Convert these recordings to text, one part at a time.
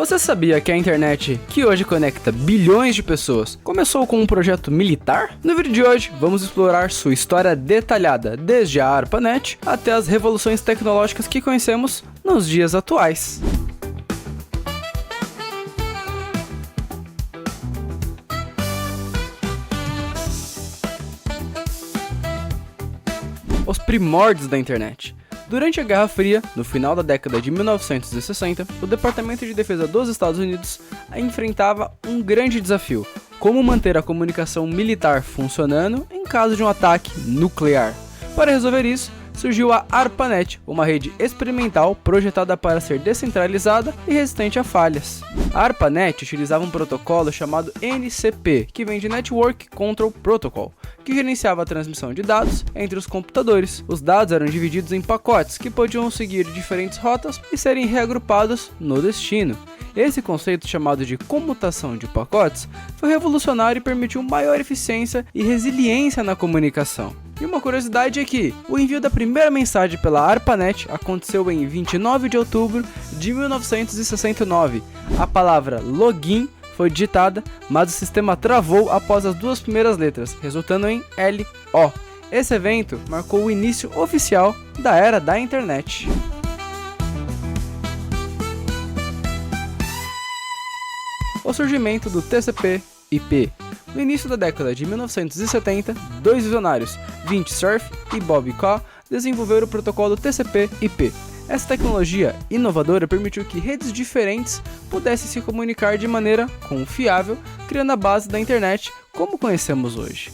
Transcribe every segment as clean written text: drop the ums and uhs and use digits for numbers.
Você sabia que a internet, que hoje conecta bilhões de pessoas, começou com um projeto militar? No vídeo de hoje, vamos explorar sua história detalhada, desde a ARPANET até as revoluções tecnológicas que conhecemos nos dias atuais. Os primórdios da internet. Durante a Guerra Fria, no final da década de 1960, o Departamento de Defesa dos Estados Unidos enfrentava um grande desafio: como manter a comunicação militar funcionando em caso de um ataque nuclear. Para resolver isso, surgiu a ARPANET, uma rede experimental projetada para ser descentralizada e resistente a falhas. A ARPANET utilizava um protocolo chamado NCP, que vem de Network Control Protocol, que gerenciava a transmissão de dados entre os computadores. Os dados eram divididos em pacotes que podiam seguir diferentes rotas e serem reagrupados no destino. Esse conceito, chamado de comutação de pacotes, foi revolucionário e permitiu maior eficiência e resiliência na comunicação. E uma curiosidade é que o envio da primeira mensagem pela ARPANET aconteceu em 29 de outubro de 1969. A palavra login foi digitada, mas o sistema travou após as duas primeiras letras, resultando em LO. Esse evento marcou o início oficial da era da internet. O surgimento do TCP/IP. No início da década de 1970, dois visionários, Vint Cerf e Bob Kaw, desenvolveram o protocolo TCP/IP. Essa tecnologia inovadora permitiu que redes diferentes pudessem se comunicar de maneira confiável, criando a base da internet como conhecemos hoje.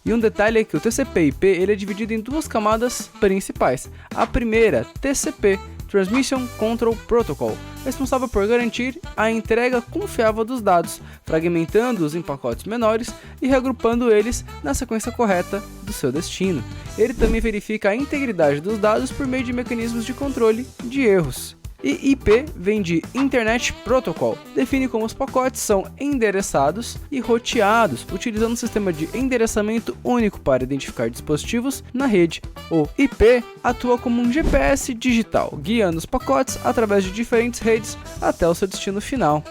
E um detalhe é que o TCP/IP ele é dividido em duas camadas principais. A primeira, TCP, Transmission Control Protocol, responsável por garantir a entrega confiável dos dados, fragmentando-os em pacotes menores e reagrupando eles na sequência correta do seu destino. Ele também verifica a integridade dos dados por meio de mecanismos de controle de erros. E IP vem de Internet Protocol, define como os pacotes são endereçados e roteados, utilizando um sistema de endereçamento único para identificar dispositivos na rede. O IP atua como um GPS digital, guiando os pacotes através de diferentes redes até o seu destino final.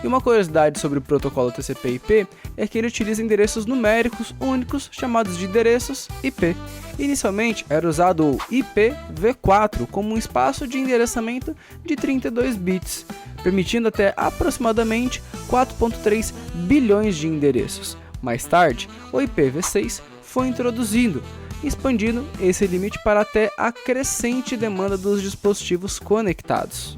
E uma curiosidade sobre o protocolo TCP/IP é que ele utiliza endereços numéricos únicos chamados de endereços IP. Inicialmente era usado o IPv4 como um espaço de endereçamento de 32 bits, permitindo até aproximadamente 4,3 bilhões de endereços. Mais tarde, o IPv6 foi introduzido, expandindo esse limite para até a crescente demanda dos dispositivos conectados.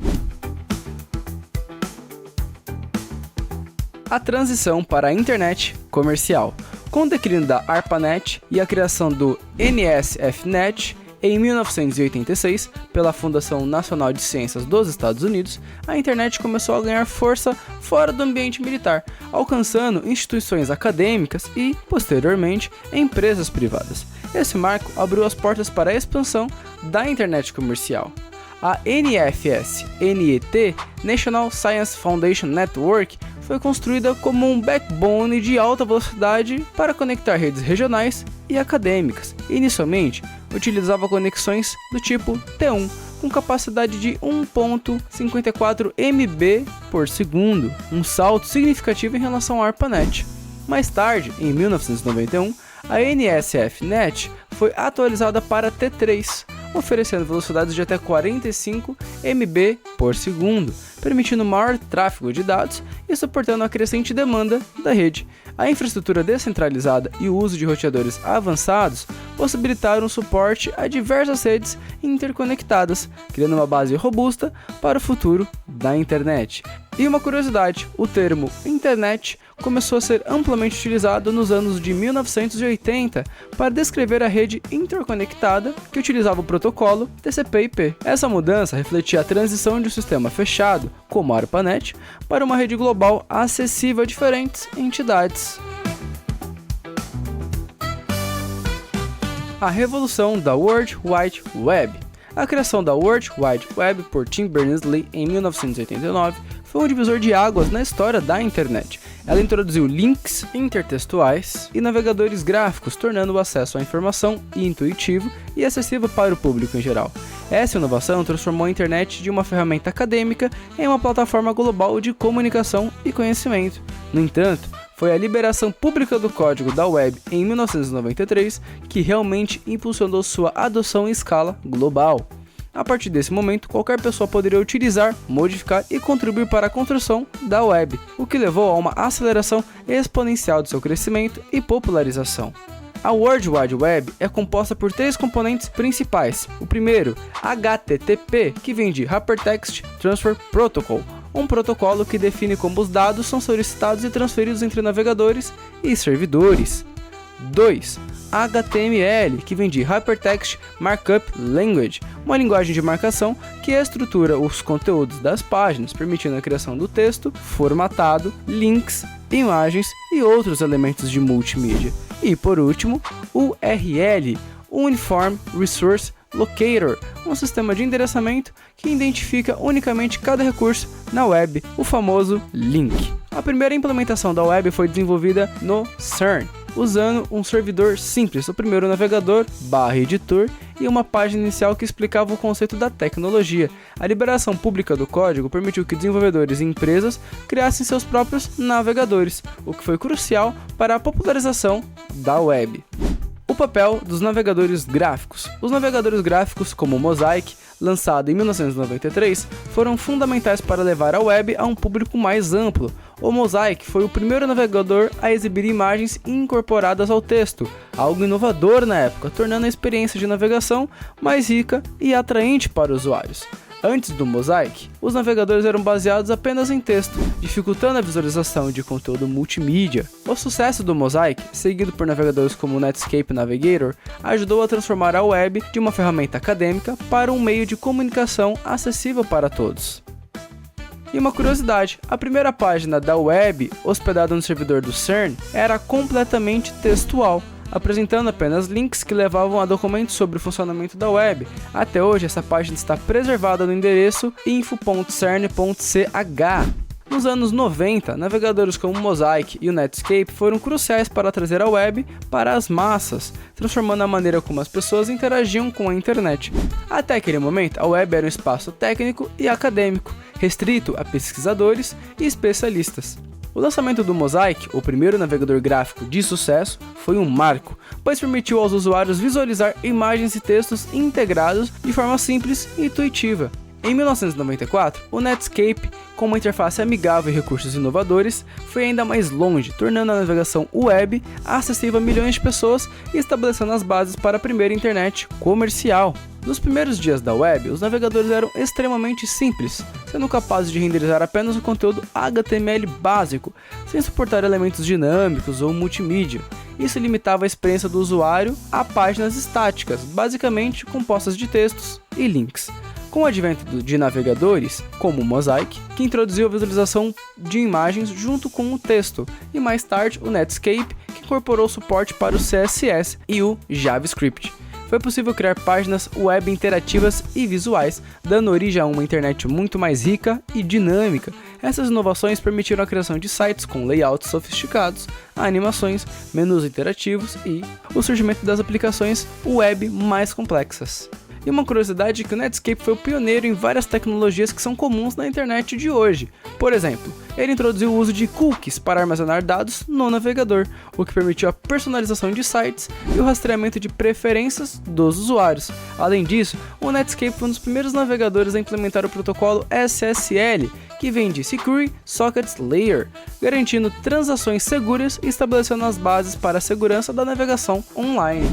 A transição para a internet comercial. Com o declínio da ARPANET e a criação do NSFNet em 1986 pela Fundação Nacional de Ciências dos Estados Unidos, a internet começou a ganhar força fora do ambiente militar, alcançando instituições acadêmicas e, posteriormente, empresas privadas. Esse marco abriu as portas para a expansão da internet comercial. A NFS-NET, National Science Foundation Network, foi construída como um backbone de alta velocidade para conectar redes regionais e acadêmicas. Inicialmente, utilizava conexões do tipo T1, com capacidade de 1.54 MB por segundo, um salto significativo em relação à ARPANET. Mais tarde, em 1991, a NSFNet foi atualizada para T3, oferecendo velocidades de até 45 MB por segundo, permitindo maior tráfego de dados e suportando a crescente demanda da rede. A infraestrutura descentralizada e o uso de roteadores avançados possibilitaram o suporte a diversas redes interconectadas, criando uma base robusta para o futuro da internet. E uma curiosidade, o termo internet começou a ser amplamente utilizado nos anos de 1980 para descrever a rede interconectada que utilizava o protocolo TCP/IP. Essa mudança refletia a transição de um sistema fechado, como a ARPANET, para uma rede global acessível a diferentes entidades. A revolução da World Wide Web. A criação da World Wide Web por Tim Berners-Lee em 1989 foi um divisor de águas na história da internet. Ela introduziu links intertextuais e navegadores gráficos, tornando o acesso à informação intuitivo e acessível para o público em geral. Essa inovação transformou a internet de uma ferramenta acadêmica em uma plataforma global de comunicação e conhecimento. No entanto, foi a liberação pública do código da web em 1993 que realmente impulsionou sua adoção em escala global. A partir desse momento, qualquer pessoa poderia utilizar, modificar e contribuir para a construção da web, o que levou a uma aceleração exponencial de seu crescimento e popularização. A World Wide Web é composta por 3 componentes principais. O primeiro, HTTP, que vem de Hypertext Transfer Protocol, um protocolo que define como os dados são solicitados e transferidos entre navegadores e servidores. 2. HTML, que vem de Hypertext Markup Language, uma linguagem de marcação que estrutura os conteúdos das páginas, permitindo a criação do texto formatado, links, imagens e outros elementos de multimídia. E por último, URL, Uniform Resource Locator, um sistema de endereçamento que identifica unicamente cada recurso na web, o famoso link. A primeira implementação da web foi desenvolvida no CERN, usando um servidor simples, o primeiro navegador, /editor e uma página inicial que explicava o conceito da tecnologia. A liberação pública do código permitiu que desenvolvedores e empresas criassem seus próprios navegadores, o que foi crucial para a popularização da web. O papel dos navegadores gráficos. Os navegadores gráficos, como o Mosaic, lançado em 1993, foram fundamentais para levar a web a um público mais amplo. O Mosaic foi o primeiro navegador a exibir imagens incorporadas ao texto, algo inovador na época, tornando a experiência de navegação mais rica e atraente para usuários. Antes do Mosaic, os navegadores eram baseados apenas em texto, dificultando a visualização de conteúdo multimídia. O sucesso do Mosaic, seguido por navegadores como o Netscape Navigator, ajudou a transformar a web de uma ferramenta acadêmica para um meio de comunicação acessível para todos. E uma curiosidade, a primeira página da web, hospedada no servidor do CERN, era completamente textual, apresentando apenas links que levavam a documentos sobre o funcionamento da web. Até hoje, essa página está preservada no endereço info.cern.ch. Nos anos 90, navegadores como o Mosaic e o Netscape foram cruciais para trazer a web para as massas, transformando a maneira como as pessoas interagiam com a internet. Até aquele momento, a web era um espaço técnico e acadêmico, restrito a pesquisadores e especialistas. O lançamento do Mosaic, o primeiro navegador gráfico de sucesso, foi um marco, pois permitiu aos usuários visualizar imagens e textos integrados de forma simples e intuitiva. Em 1994, o Netscape, com uma interface amigável e recursos inovadores, foi ainda mais longe, tornando a navegação web acessível a milhões de pessoas e estabelecendo as bases para a primeira internet comercial. Nos primeiros dias da web, os navegadores eram extremamente simples, sendo capazes de renderizar apenas o conteúdo HTML básico, sem suportar elementos dinâmicos ou multimídia. Isso limitava a experiência do usuário a páginas estáticas, basicamente compostas de textos e links. Com o advento de navegadores, como o Mosaic, que introduziu a visualização de imagens junto com o texto, e mais tarde o Netscape, que incorporou suporte para o CSS e o JavaScript. Foi possível criar páginas web interativas e visuais, dando origem a uma internet muito mais rica e dinâmica. Essas inovações permitiram a criação de sites com layouts sofisticados, animações, menus interativos e o surgimento das aplicações web mais complexas. E uma curiosidade é que o Netscape foi o pioneiro em várias tecnologias que são comuns na internet de hoje. Por exemplo, ele introduziu o uso de cookies para armazenar dados no navegador, o que permitiu a personalização de sites e o rastreamento de preferências dos usuários. Além disso, o Netscape foi um dos primeiros navegadores a implementar o protocolo SSL, que vem de Security Sockets Layer, garantindo transações seguras e estabelecendo as bases para a segurança da navegação online.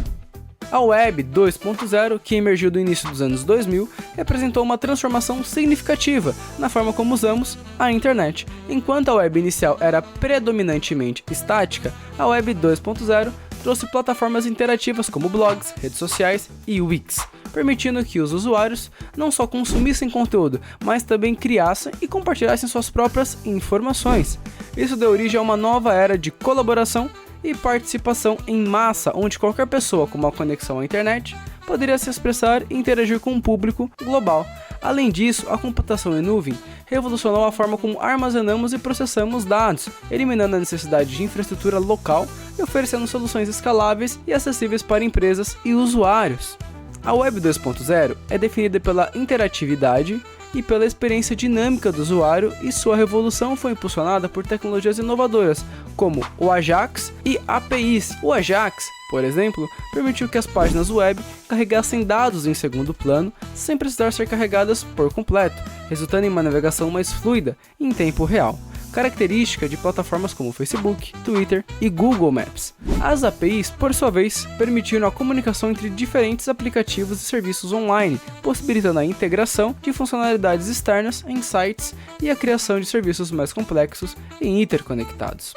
A Web 2.0, que emergiu do início dos anos 2000, representou uma transformação significativa na forma como usamos a internet. Enquanto a web inicial era predominantemente estática, a Web 2.0 trouxe plataformas interativas como blogs, redes sociais e Wix, permitindo que os usuários não só consumissem conteúdo, mas também criassem e compartilhassem suas próprias informações. Isso deu origem a uma nova era de colaboração e participação em massa, onde qualquer pessoa com uma conexão à internet poderia se expressar e interagir com um público global. Além disso, a computação em nuvem revolucionou a forma como armazenamos e processamos dados, eliminando a necessidade de infraestrutura local e oferecendo soluções escaláveis e acessíveis para empresas e usuários. A Web 2.0 é definida pela interatividade e pela experiência dinâmica do usuário, e sua revolução foi impulsionada por tecnologias inovadoras, como o Ajax e APIs. O Ajax, por exemplo, permitiu que as páginas web carregassem dados em segundo plano sem precisar ser carregadas por completo, resultando em uma navegação mais fluida em tempo real, característica de plataformas como Facebook, Twitter e Google Maps. As APIs, por sua vez, permitiram a comunicação entre diferentes aplicativos e serviços online, possibilitando a integração de funcionalidades externas em sites e a criação de serviços mais complexos e interconectados.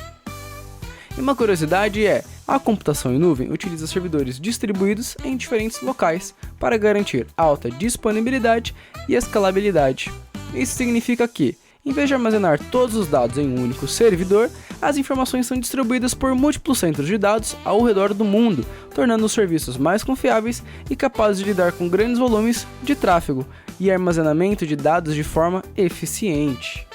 E uma curiosidade é, a computação em nuvem utiliza servidores distribuídos em diferentes locais para garantir alta disponibilidade e escalabilidade. Isso significa que, em vez de armazenar todos os dados em um único servidor, as informações são distribuídas por múltiplos centros de dados ao redor do mundo, tornando os serviços mais confiáveis e capazes de lidar com grandes volumes de tráfego e armazenamento de dados de forma eficiente.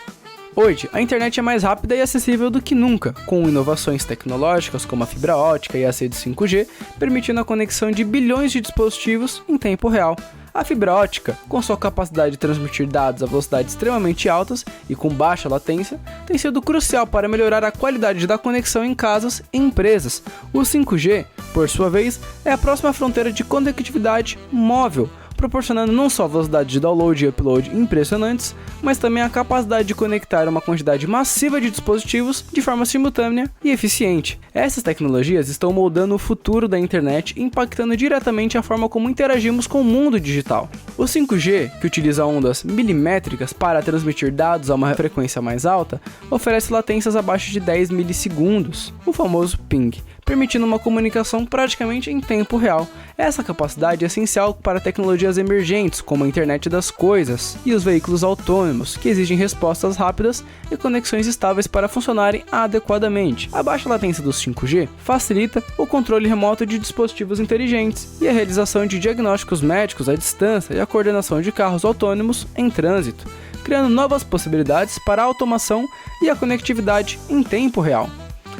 Hoje, a internet é mais rápida e acessível do que nunca, com inovações tecnológicas como a fibra ótica e as redes 5G, permitindo a conexão de bilhões de dispositivos em tempo real. A fibra ótica, com sua capacidade de transmitir dados a velocidades extremamente altas e com baixa latência, tem sido crucial para melhorar a qualidade da conexão em casas e empresas. O 5G, por sua vez, é a próxima fronteira de conectividade móvel, proporcionando não só velocidade de download e upload impressionantes, mas também a capacidade de conectar uma quantidade massiva de dispositivos de forma simultânea e eficiente. Essas tecnologias estão moldando o futuro da internet e impactando diretamente a forma como interagimos com o mundo digital. O 5G, que utiliza ondas milimétricas para transmitir dados a uma frequência mais alta, oferece latências abaixo de 10 milissegundos, o famoso ping, permitindo uma comunicação praticamente em tempo real. Essa capacidade é essencial para tecnologias emergentes, como a internet das coisas e os veículos autônomos, que exigem respostas rápidas e conexões estáveis para funcionarem adequadamente. A baixa latência do 5G facilita o controle remoto de dispositivos inteligentes e a realização de diagnósticos médicos à distância e a coordenação de carros autônomos em trânsito, criando novas possibilidades para a automação e a conectividade em tempo real.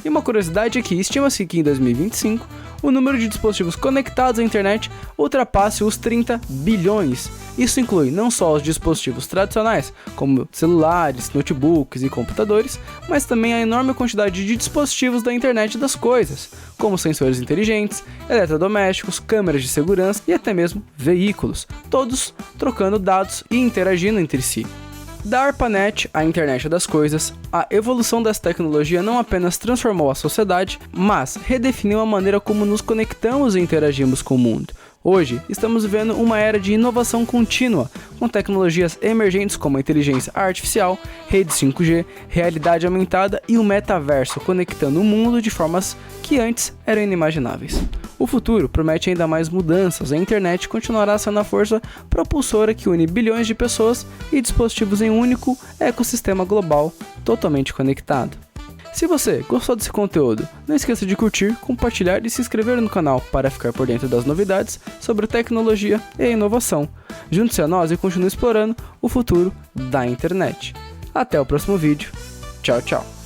E uma curiosidade é que estima-se que em 2025 o número de dispositivos conectados à internet ultrapasse os 30 bilhões. Isso inclui não só os dispositivos tradicionais, como celulares, notebooks e computadores, mas também a enorme quantidade de dispositivos da internet das coisas, como sensores inteligentes, eletrodomésticos, câmeras de segurança e até mesmo veículos, todos trocando dados e interagindo entre si. Da ARPANET à internet das coisas, a evolução dessa tecnologia não apenas transformou a sociedade, mas redefiniu a maneira como nos conectamos e interagimos com o mundo. Hoje, estamos vivendo uma era de inovação contínua, com tecnologias emergentes como a inteligência artificial, redes 5G, realidade aumentada e o metaverso, conectando o mundo de formas que antes eram inimagináveis. O futuro promete ainda mais mudanças. A internet continuará sendo a força propulsora que une bilhões de pessoas e dispositivos em um único ecossistema global totalmente conectado. Se você gostou desse conteúdo, não esqueça de curtir, compartilhar e se inscrever no canal para ficar por dentro das novidades sobre tecnologia e inovação. Junte-se a nós e continue explorando o futuro da internet. Até o próximo vídeo. Tchau, tchau.